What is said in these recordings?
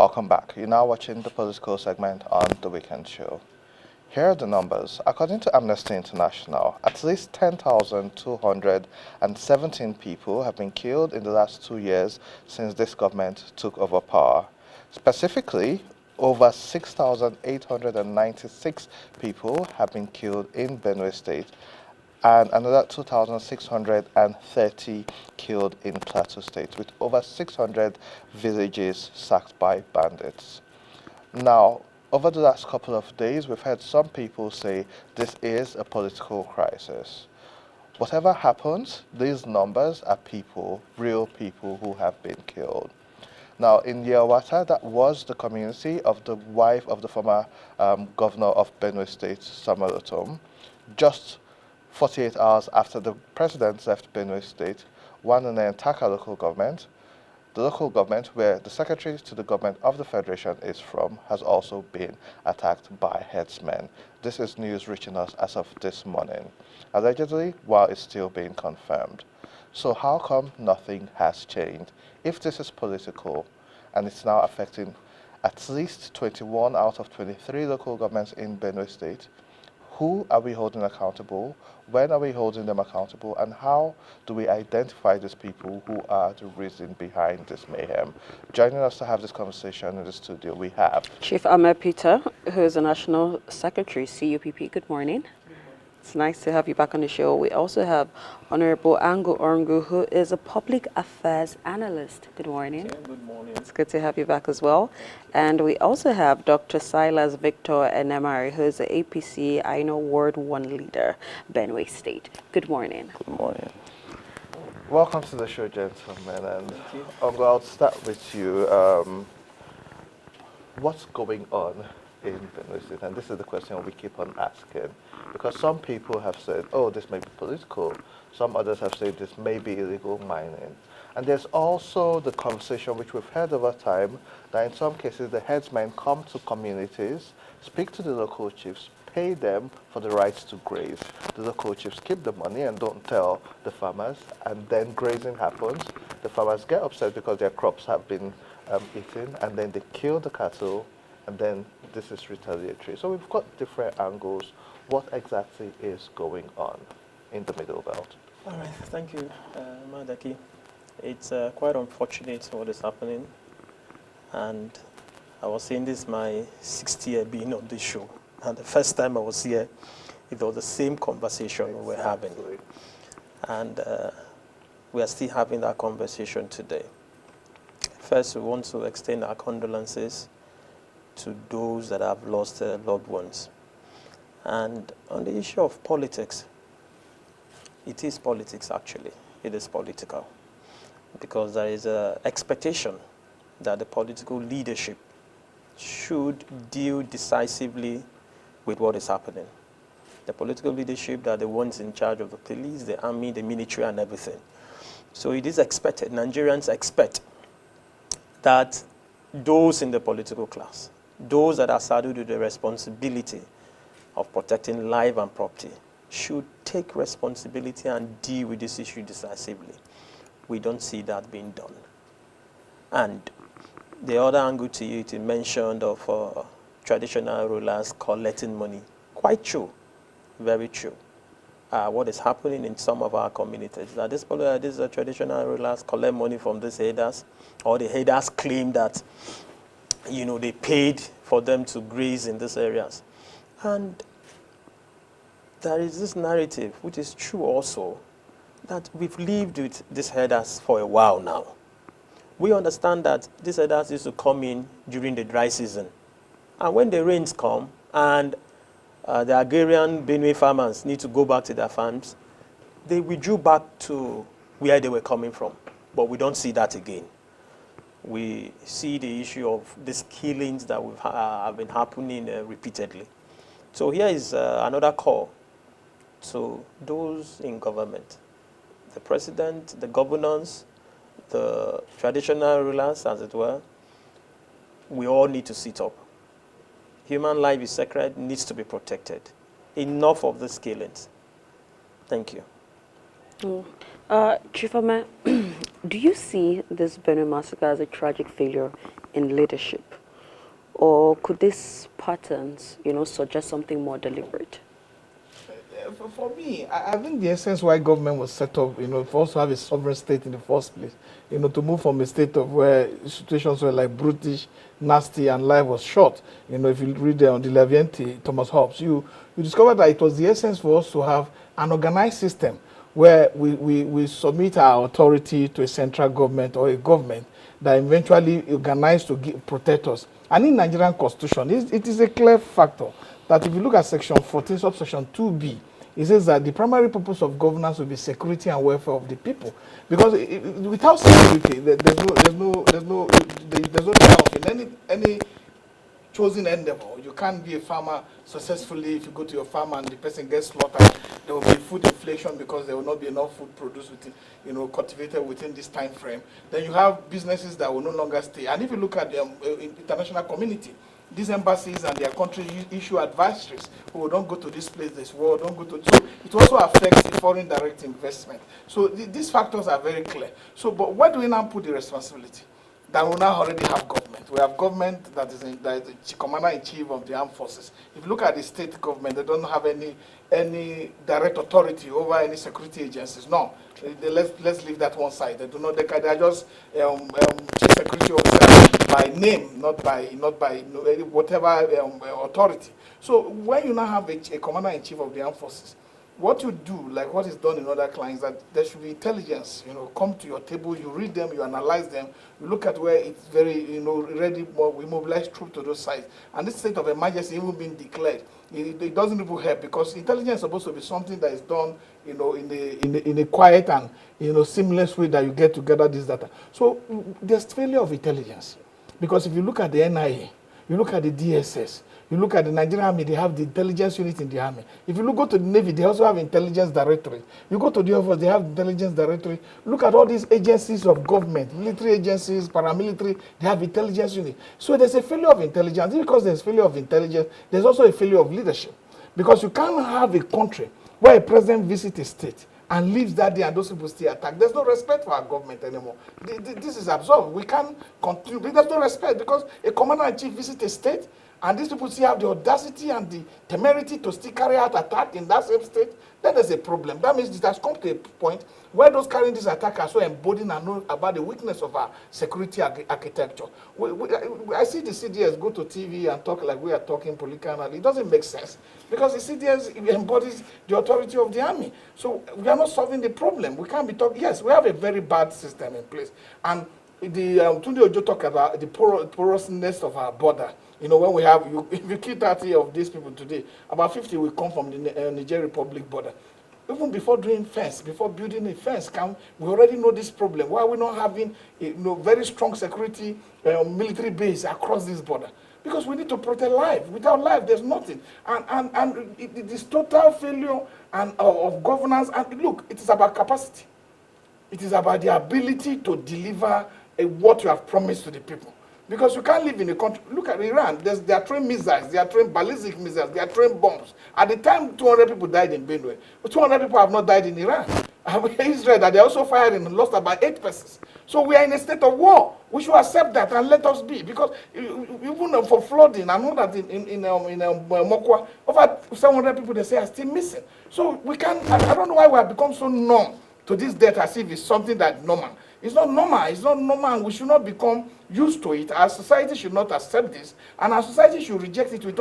Welcome back. You're now watching the political segment on The Weekend Show. Here are the numbers. According to Amnesty International, at least 10,217 people have been killed in the last 2 years since this government took over power. Specifically, over 6,896 people have been killed in Benue State, and another 2,630 killed in Plateau State, with over 600 villages sacked by bandits. Now, over the last couple of days, we've heard some people say this is a political crisis. Whatever happens, these numbers are people, real people who have been killed. Now, in Yawata, that was the community of the wife of the former governor of Benue State, Samuel Otom. Just 48 hours after the president left Benue State, one and then Taka local government, the local government where the secretary to the government of the federation is from, has also been attacked by herdsmen. This is news reaching us as of this morning, allegedly while it's still being confirmed. So how come nothing has changed? If this is political and it's now affecting at least 21 out of 23 local governments in Benue State, who are we holding accountable? When are we holding them accountable? And how do we identify these people who are the reason behind this mayhem? Joining us to have this conversation in the studio, we have Chief Ahmed Peter, who is the National Secretary, CUPP. Good morning. It's nice to have you back on the show. We also have Honorable Angu Orngu, who is a public affairs analyst. Good morning. Okay, good morning. It's good to have you back as well. And we also have Dr. Silas Victor Enemari, who is the APC I know Ward 1 leader, Benue State. Good morning. Good morning. Welcome to the show, gentlemen. And I'll start with you. What's going on in Benue State? And this is the question we keep on asking. Because some people have said, oh, this may be political. Some others have said this may be illegal mining. And there's also the conversation which we've heard over time that in some cases the headsmen come to communities, speak to the local chiefs, pay them for the rights to graze. The local chiefs keep the money and don't tell the farmers, and then grazing happens. The farmers get upset because their crops have been eaten, and then they kill the cattle, and then this is retaliatory. So we've got different angles. What exactly is going on in the Middle Belt? All right, thank you, Madaki. It's quite unfortunate what is happening, and I was saying this is my 6th year being on this show, and the first time I was here, it was the same conversation we were having, and we are still having that conversation today. First, we want to extend our condolences to those that have lost their loved ones. And on the issue of politics, it is politics actually. It is political. Because there is an expectation that the political leadership should deal decisively with what is happening. The political leadership that are the ones in charge of the police, the army, the military, and everything. So it is expected, Nigerians expect that those in the political class, those that are saddled with the responsibility of protecting life and property, should take responsibility and deal with this issue decisively. We don't see that being done. And the other angle to you, it mentioned of traditional rulers collecting money. Quite true, very true. What is happening in some of our communities, that these traditional rulers collect money from these headers, or the headers claim that, you know, they paid for them to graze in these areas. And there is this narrative, which is true also, that we've lived with these headers for a while now. We understand that these headers used to come in during the dry season. And when the rains come and the agrarian Benue farmers need to go back to their farms, they withdrew back to where they were coming from. But we don't see that again. We see the issue of these killings that have been happening repeatedly. So here is another call to those in government, the president, the governors, the traditional rulers, as it were. We all need to sit up. Human life is sacred, needs to be protected. Enough of these killings. Thank you. Chief Ahmed, do you see this Benue massacre as a tragic failure in leadership? or could these patterns, suggest something more deliberate? For me, I think the essence why government was set up, for us to have a sovereign state in the first place, to move from a state of where situations were like brutish, nasty, and life was short. If you read on the Levienti, Thomas Hobbes, you discover that it was the essence for us to have an organized system where we submit our authority to a central government or a government that eventually organized to protect us. And in Nigerian constitution, it is a clear factor that if you look at section 14, subsection 2b, it says that the primary purpose of governance will be security and welfare of the people. Because without security, there's no triumph in any chosen endeavor. You can't be a farmer successfully if you go to your farm and the person gets slaughtered. There will be food inflation because there will not be enough food produced within, cultivated within this time frame. Then you have businesses that will no longer stay. And if you look at the international community, these embassies and their countries issue advisories. Oh, don't go to this place, this war, don't go to. So it also affects the foreign direct investment. So these factors are very clear. So, but where do we now put the responsibility? That we now already have government. We have government that is the commander-in-chief of the armed forces. If you look at the state government, they don't have any direct authority over any security agencies. No, let's leave that one side. They do not. They are just chief security officer by name, not by whatever authority. So when you now have a commander-in-chief of the armed forces, what you do, like what is done in other clients, that there should be intelligence, come to your table, you read them, you analyze them, you look at where it's very, ready, we mobilize troops to those sites. And this state of emergency even being declared, it doesn't even help, because intelligence is supposed to be something that is done, in a quiet and, seamless way that you get together this data. So there's failure of intelligence, because if you look at the NIA, you look at the DSS, you look at the Nigerian Army, they have the intelligence unit in the Army. If you go to the Navy, they also have intelligence directorate. You go to the Air Force, they have intelligence directorate. Look at all these agencies of government, military agencies, paramilitary, they have intelligence unit. So there's a failure of intelligence. Because there's failure of intelligence, there's also a failure of leadership. Because you can't have a country where a president visits a state and leaves that day and those people still attack. There's no respect for our government anymore. This is absurd. We can't continue. There's no respect, because a commander-in-chief visits a state and these people still have the audacity and the temerity to still carry out attack in that same state. Then there's a problem. That means it has come to a point where those carrying this attack are so emboldened and know about the weakness of our security architecture. I see the CDS go to TV and talk like we are talking political. It doesn't make sense, because the CDS embodies the authority of the army. So we are not solving the problem. We can't be talking. Yes, we have a very bad system in place. And the Tunde Ojo talked about the porousness of our border. When we have, if you kill 30 of these people today, about 50 will come from the Niger Republic border. Even before doing fence, before building a fence, we already know this problem. Why are we not having very strong security military base across this border? Because we need to protect life. Without life, there's nothing. And it is total failure of governance. And look, it is about capacity. It is about the ability to deliver what you have promised to the people. Because you can't live in a country. Look at Iran. They are trained missiles. They are trained ballistic missiles. They are trained bombs. At the time, 200 people died in Benue. 200 people have not died in Iran. Israel, that they also fired and lost about 8 persons. So we are in a state of war. We should accept that and let us be. Because even for flooding, I know that in Mokwa, over 700 people, they say, are still missing. So we can't, I don't know why we have become so numb to this death as if it's something that's normal. It's not normal. It's not normal, and we should not become used to it. Our society should not accept this, and our society should reject it with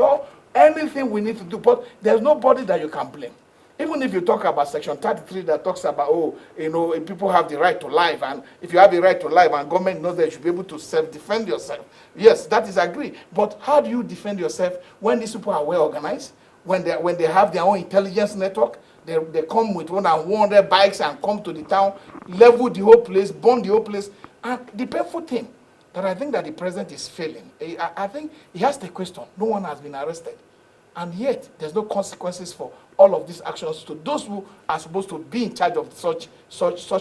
anything we need to do. But there's nobody that you can blame. Even if you talk about Section 33 that talks about, people have the right to life, and if you have the right to life and government knows that you should be able to self-defend yourself. Yes, that is agreed. But how do you defend yourself when these people are well organized, when they have their own intelligence network? They come with 100 bikes and come to the town, level the whole place, burn the whole place. And the painful thing that I think that the president is failing, I think he has the question. No one has been arrested. And yet, there's no consequences for all of these actions to those who are supposed to be in charge of such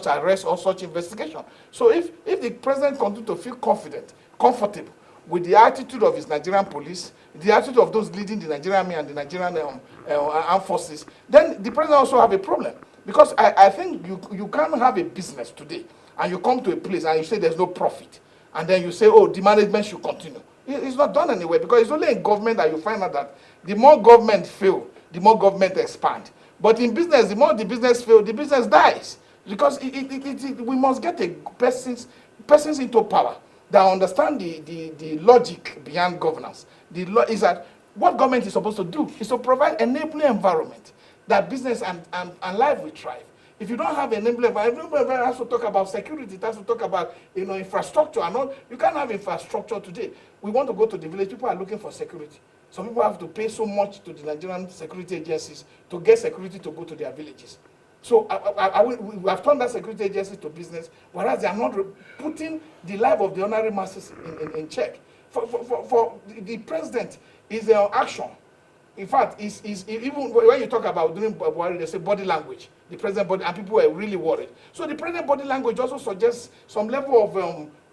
arrest or such investigation. So if the president continues to feel comfortable with the attitude of his Nigerian police, the attitude of those leading the Nigerian army and the Nigerian armed forces, then the president also have a problem. Because I think you can't have a business today, and you come to a place and you say there's no profit, and then you say, oh, the management should continue. It's not done anywhere, because it's only in government that you find out that the more government fail, the more government expand. But in business, the more the business fail, the business dies. Because we must get a persons into power that understand the logic behind governance. Is that what government is supposed to do is to provide enabling environment that business and life will thrive. If you don't have enabling environment has to talk about security, it has to talk about infrastructure and all. You can't have infrastructure today. We want to go to the village, people are looking for security. Some people have to pay so much to the Nigerian security agencies to get security to go to their villages. So we have turned that security agency to business, whereas they are not putting the life of the ordinary masses in check. For the president is action. In fact, is even when you talk about doing they say body language, the president body, and people are really worried. So the president body language also suggests some level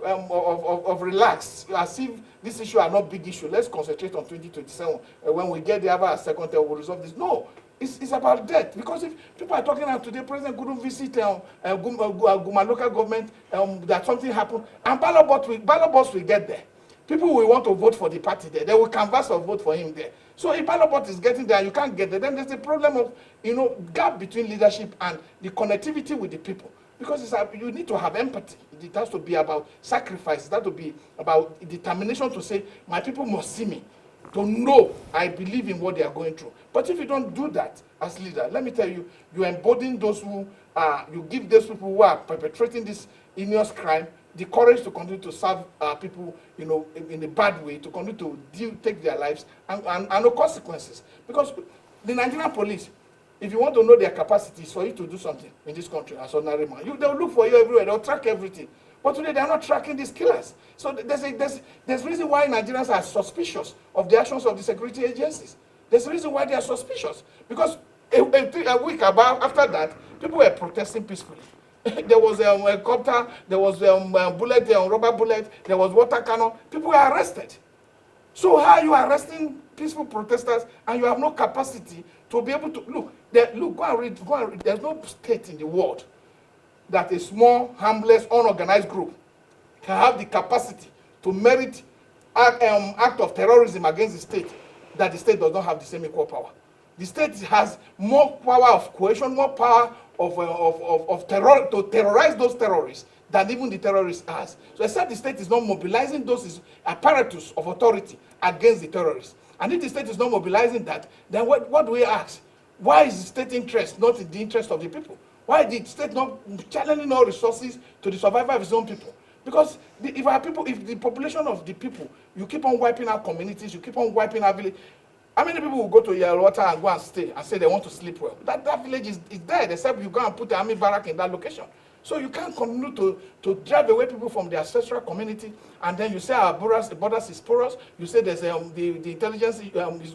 of relax, as if this issue are not big issue. Let's concentrate on 2027. When we get the other second term, we'll resolve this. No. It's about death, because if people are talking about today, President couldn't visit Guma local government, that something happened, and ballot box will get there. People will want to vote for the party there. They will canvass or vote for him there. So if ballot box is getting there, you can't get there. Then there's a problem of gap between leadership and the connectivity with the people, because you need to have empathy. It has to be about sacrifice. It has to be about determination to say, my people must see me, to know I believe in what they are going through. But if you don't do that as leader, let me tell you, you embolden those who you give those people who are perpetrating this heinous crime the courage to continue to serve people, in a bad way, to continue to take their lives and no consequences. Because the Nigerian police, if you want to know their capacities for you to do something in this country as ordinary man, they'll look for you everywhere. They'll track everything. But today they are not tracking these killers. So there's reason why Nigerians are suspicious of the actions of the security agencies. There's a reason why they are suspicious. Because a week after that, people were protesting peacefully. There was a helicopter, there was bullet, rubber bullet, there was water cannon. People were arrested. So how are you arresting peaceful protesters and you have no capacity to be able to go and read. There's no state in the world that a small, harmless, unorganized group can have the capacity to merit act of terrorism against the state that the state does not have the same equal power. The state has more power of coercion, more power of terror to terrorize those terrorists than even the terrorists has. So except the state is not mobilizing those apparatus of authority against the terrorists. And if the state is not mobilizing that, then what do we ask? Why is the state interest not in the interest of the people? Why did the state not channeling all resources to the survival of its own people? Because if the population of the people, you keep on wiping out communities, you keep on wiping our village. How many people will go to Yelwater and go and stay and say they want to sleep well? That village is dead, except you go and put the army barrack in that location. So you can't continue to drive away people from their ancestral community, and then you say our borders is porous. You say there's the intelligence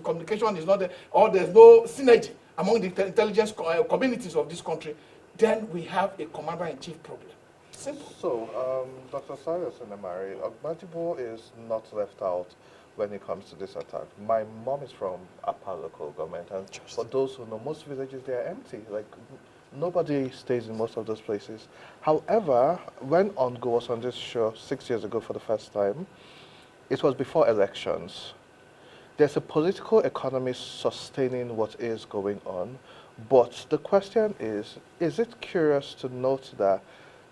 communication is not there, or there's no synergy among the intelligence communities of this country. Then we have a commander-in-chief problem. Simple. So, Dr. Cyrus Nnemari, Ogbondibo is not left out when it comes to this attack. My mom is from Apa local government, and for those who know, most villages, they are empty. Like, nobody stays in most of those places. However, when Ongo was on this show 6 years ago for the first time, it was before elections. There's a political economy sustaining what is going on, but the question is it curious to note that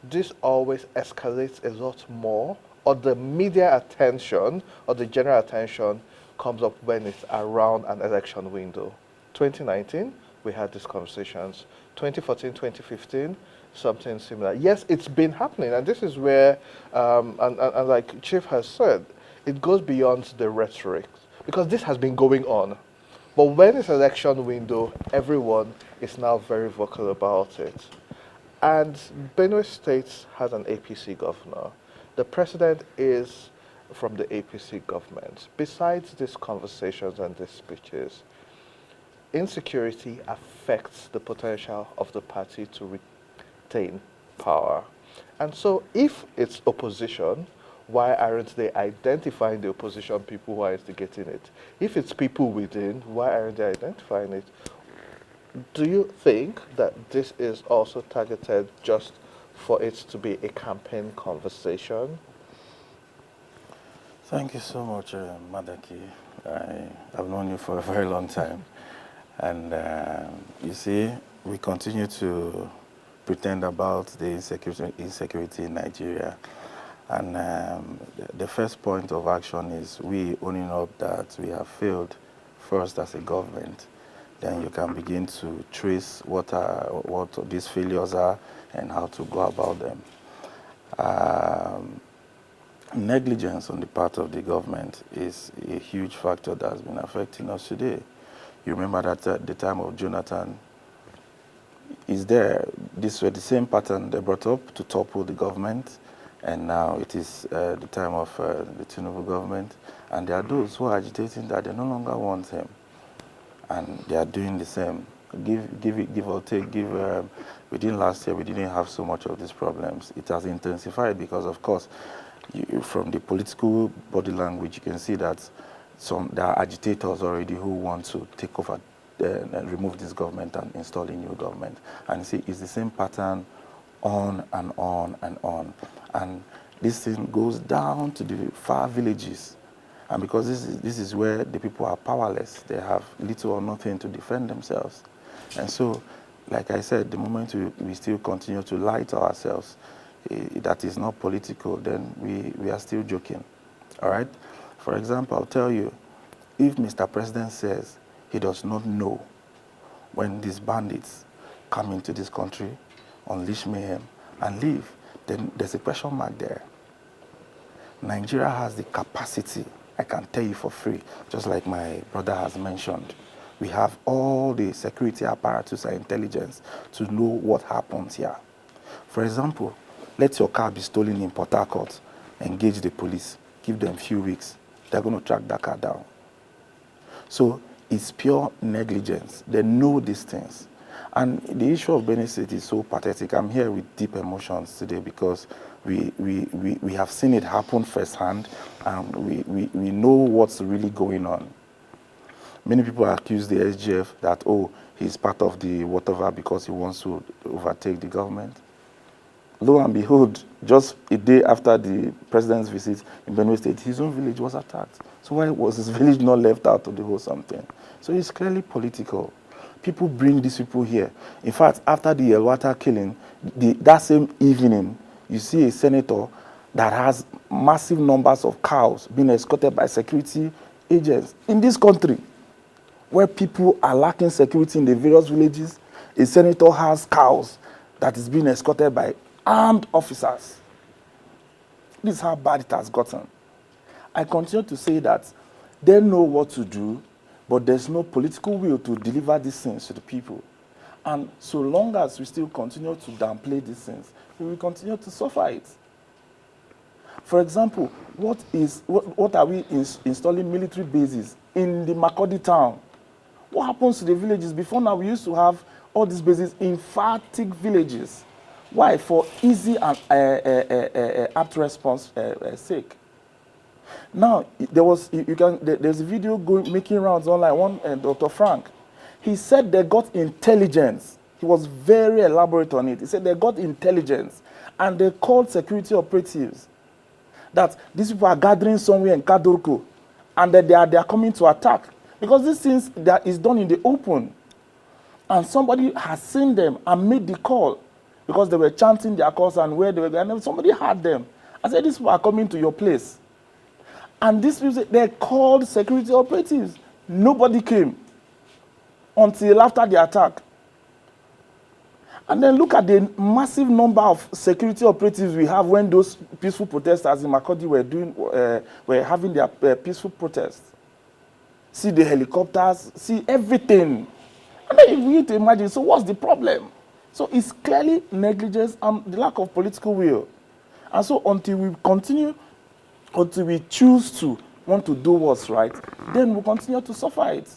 this always escalates a lot more, or the media attention or the general attention comes up when it's around an election window? 2019, we had these conversations. 2014, 2015, something similar. Yes, it's been happening, and this is where, and like Chief has said, it goes beyond the rhetoric, because this has been going on. But when it's election window, everyone is now very vocal about it. And Benue State has an APC governor. The president is from the APC government. Besides these conversations and these speeches, insecurity affects the potential of the party to retain power. And so if it's opposition, why aren't they identifying the opposition people who are instigating it? If it's people within, why aren't they identifying it? Do you think that this is also targeted just for it to be a campaign conversation? Thank you so much, Madaki. I've known you for a very long time. And you see, we continue to pretend about the insecurity in Nigeria. And the first point of action is we owning up that we have failed first as a government. Then you can begin to trace what these failures are and how to go about them. Negligence on the part of the government is a huge factor that has been affecting us today. You remember that at the time of Jonathan, these were the same pattern they brought up to topple the government, and now it is the time of the Tinubu government, and there are those who are agitating that they no longer want him, and they are doing the same. Give or take, within last year we didn't have so much of these problems. It has intensified because, of course, from the political body language, you can see that there are agitators already who want to take over and remove this government and install a new government. And you see, it's the same pattern on and on and on. And this thing goes down to the far villages. And because this is where the people are powerless, they have little or nothing to defend themselves. And so, like I said, the moment we still continue to lie to ourselves, that is not political, then we are still joking. All right? For example, I'll tell you, if Mr. President says he does not know when these bandits come into this country, unleash mayhem, and leave, then there's a question mark there. Nigeria has the capacity, I can tell you for free, just like my brother has mentioned. We have all the security apparatus and intelligence to know what happens here. For example, let your car be stolen in Port Harcourt, engage the police, give them a few weeks, they're going to track that car down. So it's pure negligence. They know these things. And the issue of Benue State is so pathetic. I'm here with deep emotions today because we have seen it happen firsthand, and we know what's really going on. Many people accuse the SGF that, oh, he's part of the whatever because he wants to overtake the government. Lo and behold, just a day after the president's visit in Benue State, his own village was attacked. So why was his village not left out of the whole something? So it's clearly political. People bring these people here. In fact, after the Elwata killing, that same evening, you see a senator that has massive numbers of cows being escorted by security agents in this country, where people are lacking security in the various villages. A senator has cows that is being escorted by armed officers. This is how bad it has gotten. I continue to say that they know what to do, but there's no political will to deliver these things to the people. And so long as we still continue to downplay these things, we will continue to suffer it. For example, what are we installing military bases in the Makurdi town? What happens to the villages? Before now, we used to have all these bases in far-thick villages. Why? For easy and apt response sake. Now, there's a video making rounds online, Dr. Frank. He said they got intelligence. He was very elaborate on it. He said they got intelligence, and they called security operatives that these people are gathering somewhere in Kadurko, and that they are coming to attack. Because these things that is done in the open, and somebody has seen them and made the call, because they were chanting their calls and where they were going, and somebody heard them. I said, these people are coming to your place. And these people, they called security operatives. Nobody came until after the attack. And then look at the massive number of security operatives we have when those peaceful protesters in Makurdi were having their peaceful protests. See the helicopters, see everything. And then you need to imagine, so what's the problem? So it's clearly negligence and the lack of political will. And so until we choose to want to do what's right, then we'll continue to suffer it.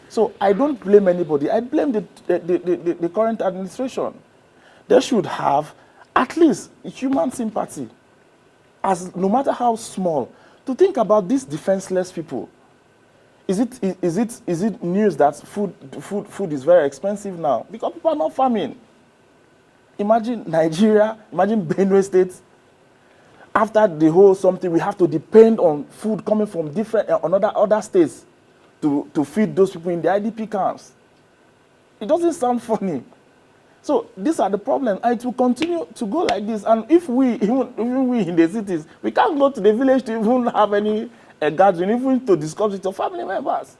So I don't blame anybody. I blame the current administration. They should have at least human sympathy, no matter how small, to think about these defenseless people. Is it news that food is very expensive now? Because people are not farming. Imagine Nigeria, imagine Benue State. after the whole something, we have to depend on food coming from different, other states to feed those people in the IDP camps. It doesn't sound funny. So these are the problems, and it will continue to go like this. And if we, even we in the cities, we can't go to the village to even have any gathering, even to discuss with your family members.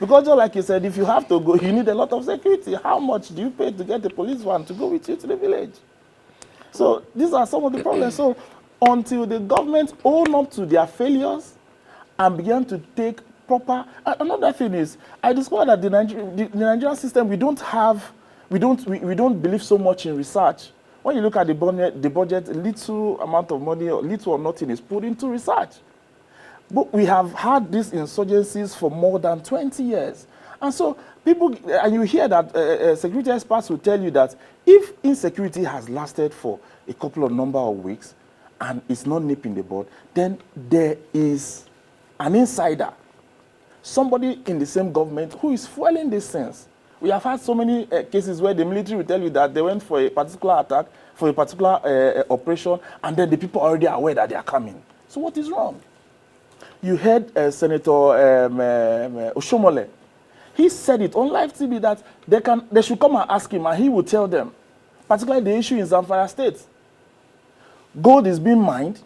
Because just like you said, if you have to go, you need a lot of security. How much do you pay to get the police van to go with you to the village? So these are some of the problems. So until the government own up to their failures and begin to take proper... Another thing is, I discovered that the Nigerian system, we don't believe so much in research. When you look at the budget, little amount of money, or little or nothing is put into research. But we have had these insurgencies for more than 20 years. And so people, and you hear that security experts will tell you that if insecurity has lasted for a couple of number of weeks and it's not nipping the bud, then there is an insider, somebody in the same government who is fueling these things. We have had so many cases where the military will tell you that they went for a particular attack, for a particular operation, and then the people are already aware that they are coming. So what is wrong? You heard Senator Oshomole. He said it on live TV that they should come and ask him, and he will tell them, particularly the issue in Zamfara State. Gold is being mined,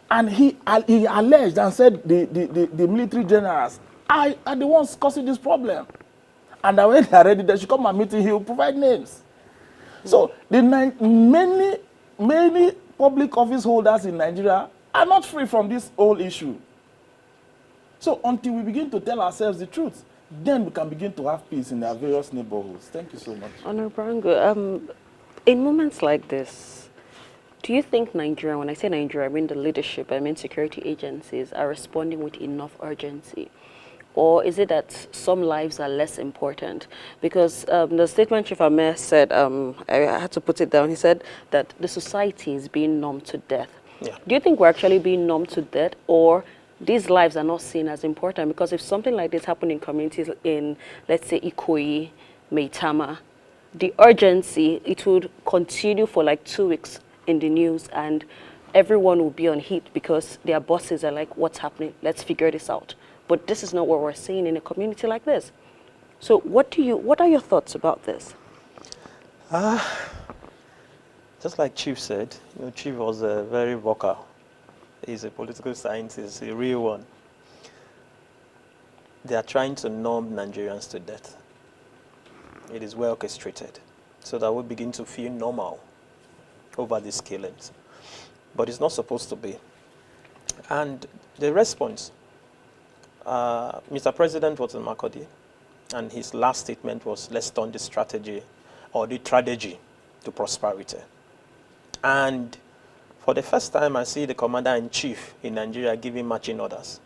and he alleged and said the military generals are the ones causing this problem. And that when they are ready, they should come and meet him, he will provide names. So many public office holders in Nigeria are not free from this whole issue. So until we begin to tell ourselves the truth, then we can begin to have peace in our various neighborhoods. Thank you so much. Honorable Brango, in moments like this, do you think Nigeria, when I say Nigeria, I mean the leadership, I mean security agencies, are responding with enough urgency? Or is it that some lives are less important? Because the statement Chief Ahmed said, I had to put it down, he said that the society is being numbed to death. Yeah. Do you think we're actually being numbed to death, or these lives are not seen as important? Because if something like this happened in communities in, let's say, Ikoyi, Maitama, the urgency, it would continue for like 2 weeks in the news, and everyone will be on heat because their bosses are like, what's happening? Let's figure this out. But this is not what we're seeing in a community like this. So what are your thoughts about this? Just like Chief said, Chief was very vocal. He's a political scientist, a real one. They are trying to numb Nigerians to death. It is well orchestrated, so that we begin to feel normal over these killings. But it's not supposed to be. And the response, Mr. President was in Makurdi, and his last statement was, let's turn the strategy or the tragedy to prosperity. And for the first time, I see the commander-in-chief in Nigeria giving marching orders.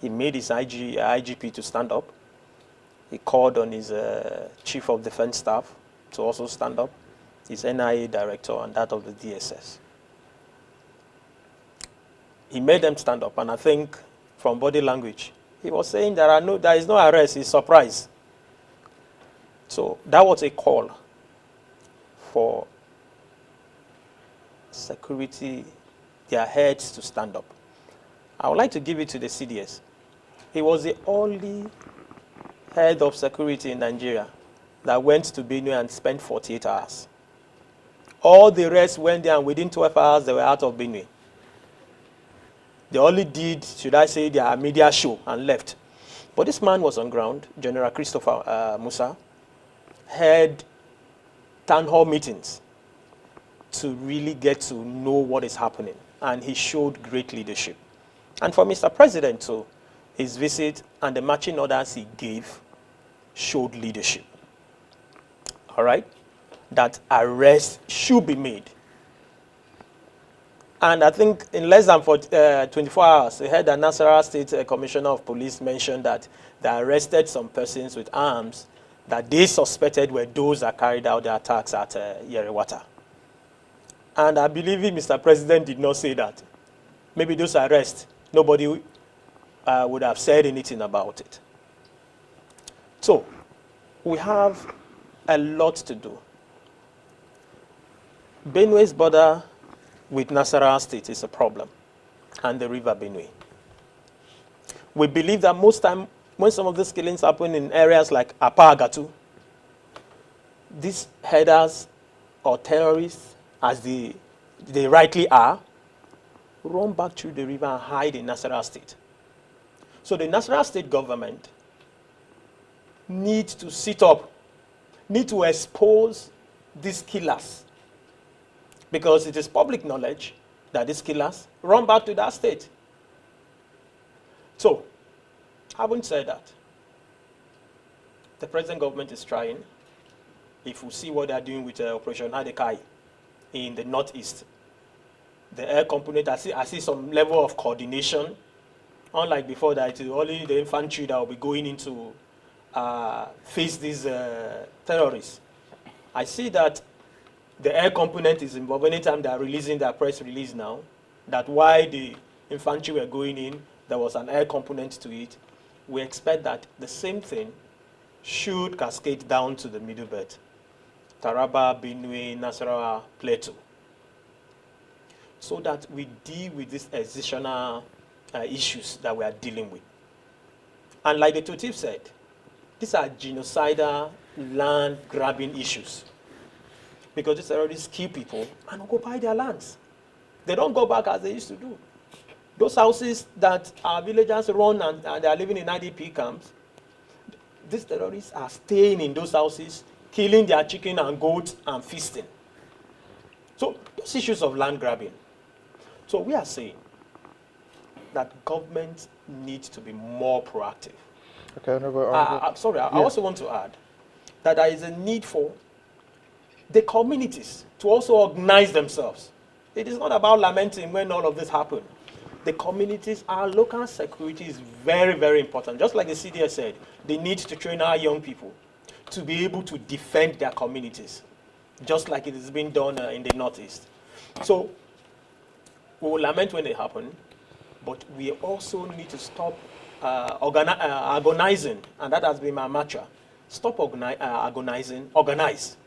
He made his IGP to stand up. He called on his chief of defense staff to also stand up, his NIA director, and that of the DSS. He made them stand up, and I think from body language, he was saying there is no arrest, he's surprised. So that was a call for security, their heads to stand up. I would like to give it to the CDS. He was the only head of security in Nigeria that went to Benue and spent 48 hours. All the rest went there, and within 12 hours, they were out of Benue. They only did, should I say, their media show and left. But this man was on ground, General Christopher Musa, had town hall meetings to really get to know what is happening. And he showed great leadership. And for Mr. President too, his visit and the marching orders he gave showed leadership. All right? That arrests should be made. And I think in less than 24 hours, we heard that Nasarawa State Commissioner of Police mentioned that they arrested some persons with arms that they suspected were those that carried out the attacks at Yerewata. And I believe Mr. President did not say that. Maybe those arrests, nobody would have said anything about it. So, we have a lot to do. Benue's border with Nasarawa State is a problem, and the River Benue. We believe that most time, when some of these killings happen in areas like Apagatu, these headers or terrorists, as they rightly are, run back through the river and hide in Nasarawa State. So the Nasarawa State government needs to sit up, need to expose these killers, because it is public knowledge that these killers run back to that state. So, having said that, the present government is trying. If we see what they are doing with Operation Adekai in the northeast, the air component, I see some level of coordination. Unlike before, that it is only the infantry that will be going into face these terrorists. I see that the air component is involved. Anytime they are releasing their press release now, that while the infantry were going in, there was an air component to it. We expect that the same thing should cascade down to the Middle Belt. Taraba, Benue, Nasarawa, Plateau. So that we deal with these additional issues that we are dealing with. And like the Totif said, these are genocidal land grabbing issues. Because these terrorists kill people and occupy their lands. They don't go back as they used to do. Those houses that our villagers run and they are living in IDP camps, these terrorists are staying in those houses, killing their chicken and goats and feasting. So those issues of land grabbing. So we are saying that government needs to be more proactive. Okay, I also want to add that there is a need for the communities to also organize themselves. It is not about lamenting when all of this happened. The communities, our local security is very, very important. Just like the CDS said, they need to train our young people to be able to defend their communities, just like it is being done in the Northeast. So we will lament when they happen, but we also need to stop agonizing, and that has been my mantra. Stop agonizing, organize.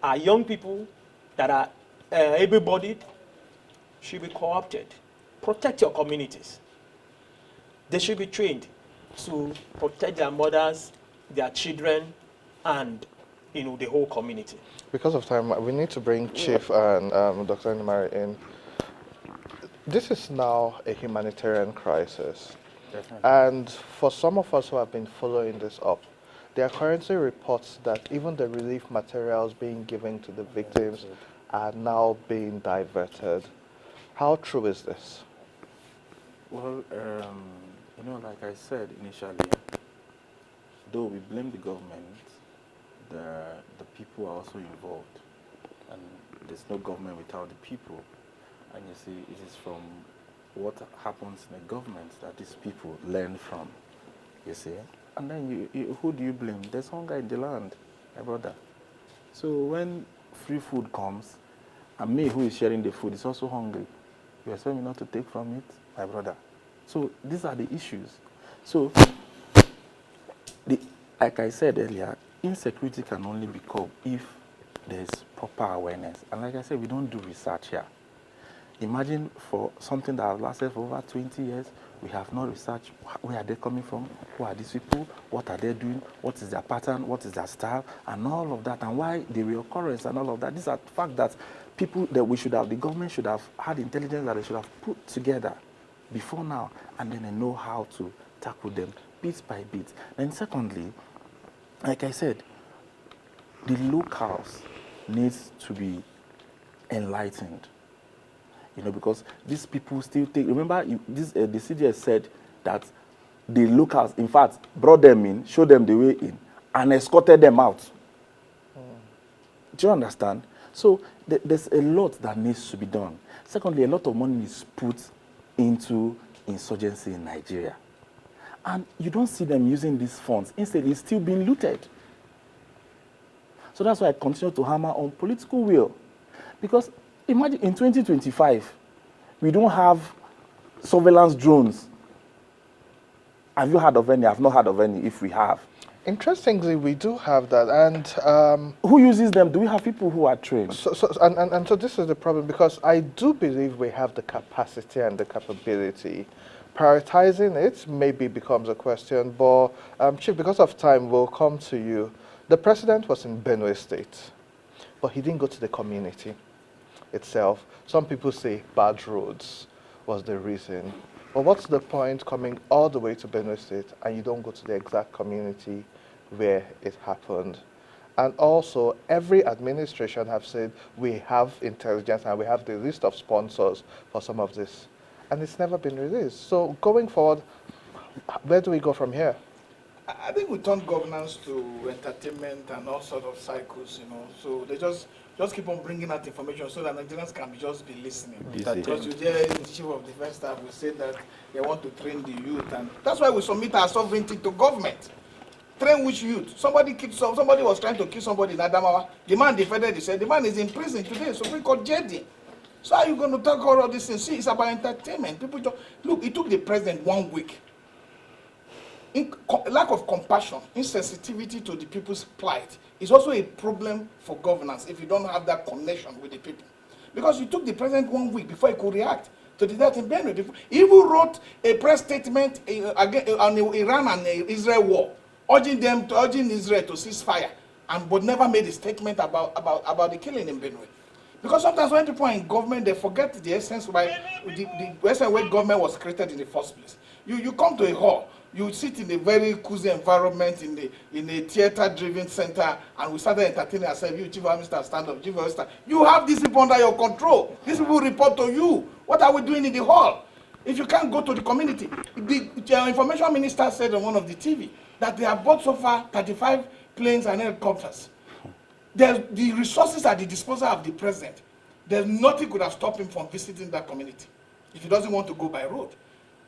Our young people that are able-bodied should be co-opted. Protect your communities. They should be trained to protect their mothers, their children, and the whole community. Because of time, we need to bring Chief and Dr. Nimari in. This is now a humanitarian crisis. Definitely. And for some of us who have been following this up, there are currently reports that even the relief materials being given to the victims are now being diverted. How true is this? Well, like I said initially, though we blame the government, the people are also involved. And there's no government without the people. And you see, it is from what happens in the government that these people learn from, you see. And then who do you blame? There's hunger in the land, my brother. So when free food comes, and me who is sharing the food is also hungry, you expect me not to take from it, my brother. So these are the issues. So, like I said earlier, insecurity can only be curbed if there's proper awareness. And like I said, we don't do research here. Imagine for something that has lasted for over 20 years, we have no research. Where are they coming from? Who are these people? What are they doing? What is their pattern? What is their style? And all of that. And why the reoccurrence and all of that. These are the fact that people that the government should have had intelligence that they should have put together before now. And then they know how to tackle them bit by bit. And secondly, like I said, the locals needs to be enlightened. Because these people still take. Remember, the CDS said that the locals, in fact, brought them in, showed them the way in, and escorted them out. Do you understand? So there's a lot that needs to be done. Secondly, a lot of money is put into insurgency in Nigeria. And you don't see them using these funds. Instead, it's still being looted. So that's why I continue to hammer on political will. Because imagine in 2025, we don't have surveillance drones. Have you heard of any? I've not heard of any if we have. Interestingly, we do have that, and Who uses them? Do we have people who are trained? so this is the problem, because I do believe we have the capacity and the capability. Prioritizing it maybe becomes a question, but Chief, because of time, we'll come to you. The president was in Benue State, but he didn't go to the community itself. Some people say bad roads was the reason. But what's the point coming all the way to Benue State and you don't go to the exact community where it happened? And also, every administration have said we have intelligence and we have the list of sponsors for some of this. And it's never been released. So going forward, where do we go from here? I think we turn governance to entertainment and all sort of cycles, So they just keep on bringing out information so that Nigerians can just be listening. Busy. Because you hear the chief of defense staff will say that they want to train the youth, and that's why we submit our sovereignty to government. Train which youth? Somebody was trying to kill somebody in Adamawa. The man defended. He said the man is in prison today. Supreme Court jailed him. So how are you going to talk all of these things? See, it's about entertainment. People just look. It took the president 1 week. Lack of compassion, insensitivity to the people's plight is also a problem for governance if you don't have that connection with the people. Because you took the president 1 week before he could react to the death in Benue. He even wrote a press statement on the Iran and Israel war, urging Israel to cease fire, but never made a statement about the killing in Benue. Because sometimes when people are in government, they forget the essence why the essence where government was created in the first place. You come to a hall, you sit in a very cozy environment in a theater-driven center, and we started entertaining ourselves. You, Chief of Minister, stand up, Chief of Minister. You have these people under your control. These people report to you. What are we doing in the hall? If you can't go to the community, the information minister said on one of the TV that they have bought so far 35 planes and helicopters. The resources at the disposal of the president. There's nothing could have stopped him from visiting that community if he doesn't want to go by road.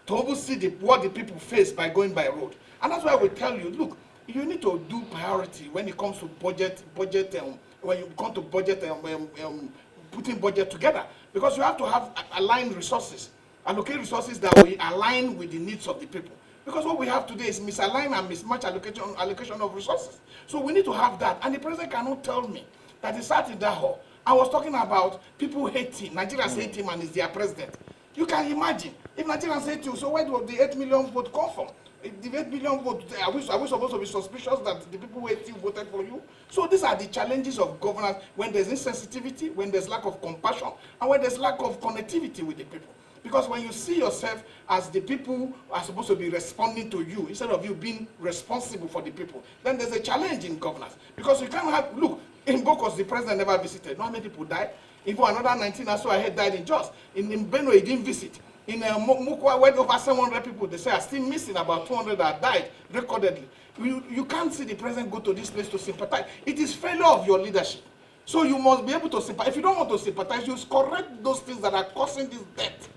To also see what the people face by going by road. And that's why we tell you, look, you need to do priority when it comes to budget, when you come to budget, putting budget together. Because you have to have aligned resources, allocate resources that will align with the needs of the people. Because what we have today is misaligned and mismatched allocation of resources. So we need to have that. And the president cannot tell me that he sat in that hall. I was talking about people hate him, Nigerians hate him and he's their president. You can imagine, if Nigerians hate you, so where do the 8 million vote come from? The 8 million vote, are we supposed to be suspicious that the people who hate you voted for you? So these are the challenges of governance when there's insensitivity, when there's lack of compassion, and when there's lack of connectivity with the people. Because when you see yourself as the people who are supposed to be responding to you, instead of you being responsible for the people, then there's a challenge in governance. Because you can't have, look, in Bokos, the president never visited. Know how many people died? Even another 19 or so I had died in Jos. In Benue, he didn't visit. In Mukwa, where over 700 people, they say are still missing, about 200 that died recordedly. You can't see the president go to this place to sympathize. It is failure of your leadership. So you must be able to sympathize. If you don't want to sympathize, you correct those things that are causing this death.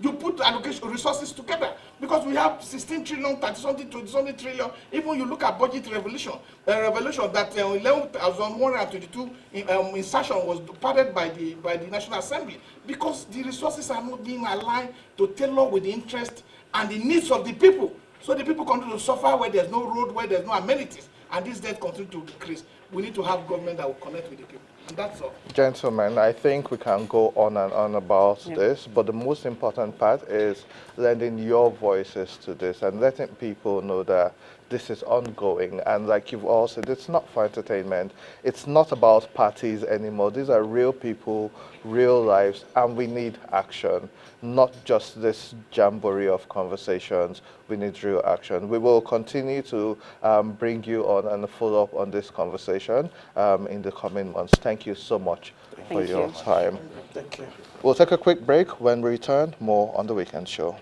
You put allocation resources together because we have 16 trillion, 30-something, 20-something trillion. Even you look at budget revolution that 11,122 insertion was padded by the National Assembly because the resources are not being aligned to tailor with the interest and the needs of the people. So the people continue to suffer where there's no road, where there's no amenities, and this debt continue to decrease. We need to have government that will connect with the people. And that's all. Gentlemen, I think we can go on and on about this, but the most important part is lending your voices to this and letting people know that this is ongoing. And like you've all said, it's not for entertainment. It's not about parties anymore. These are real people, real lives, and we need action, not just this jamboree of conversations. We need real action. We will continue to bring you on and follow up on this conversation in the coming months. Thank you so much for your time. Thank you. We'll take a quick break. When we return, more on The Weekend Show.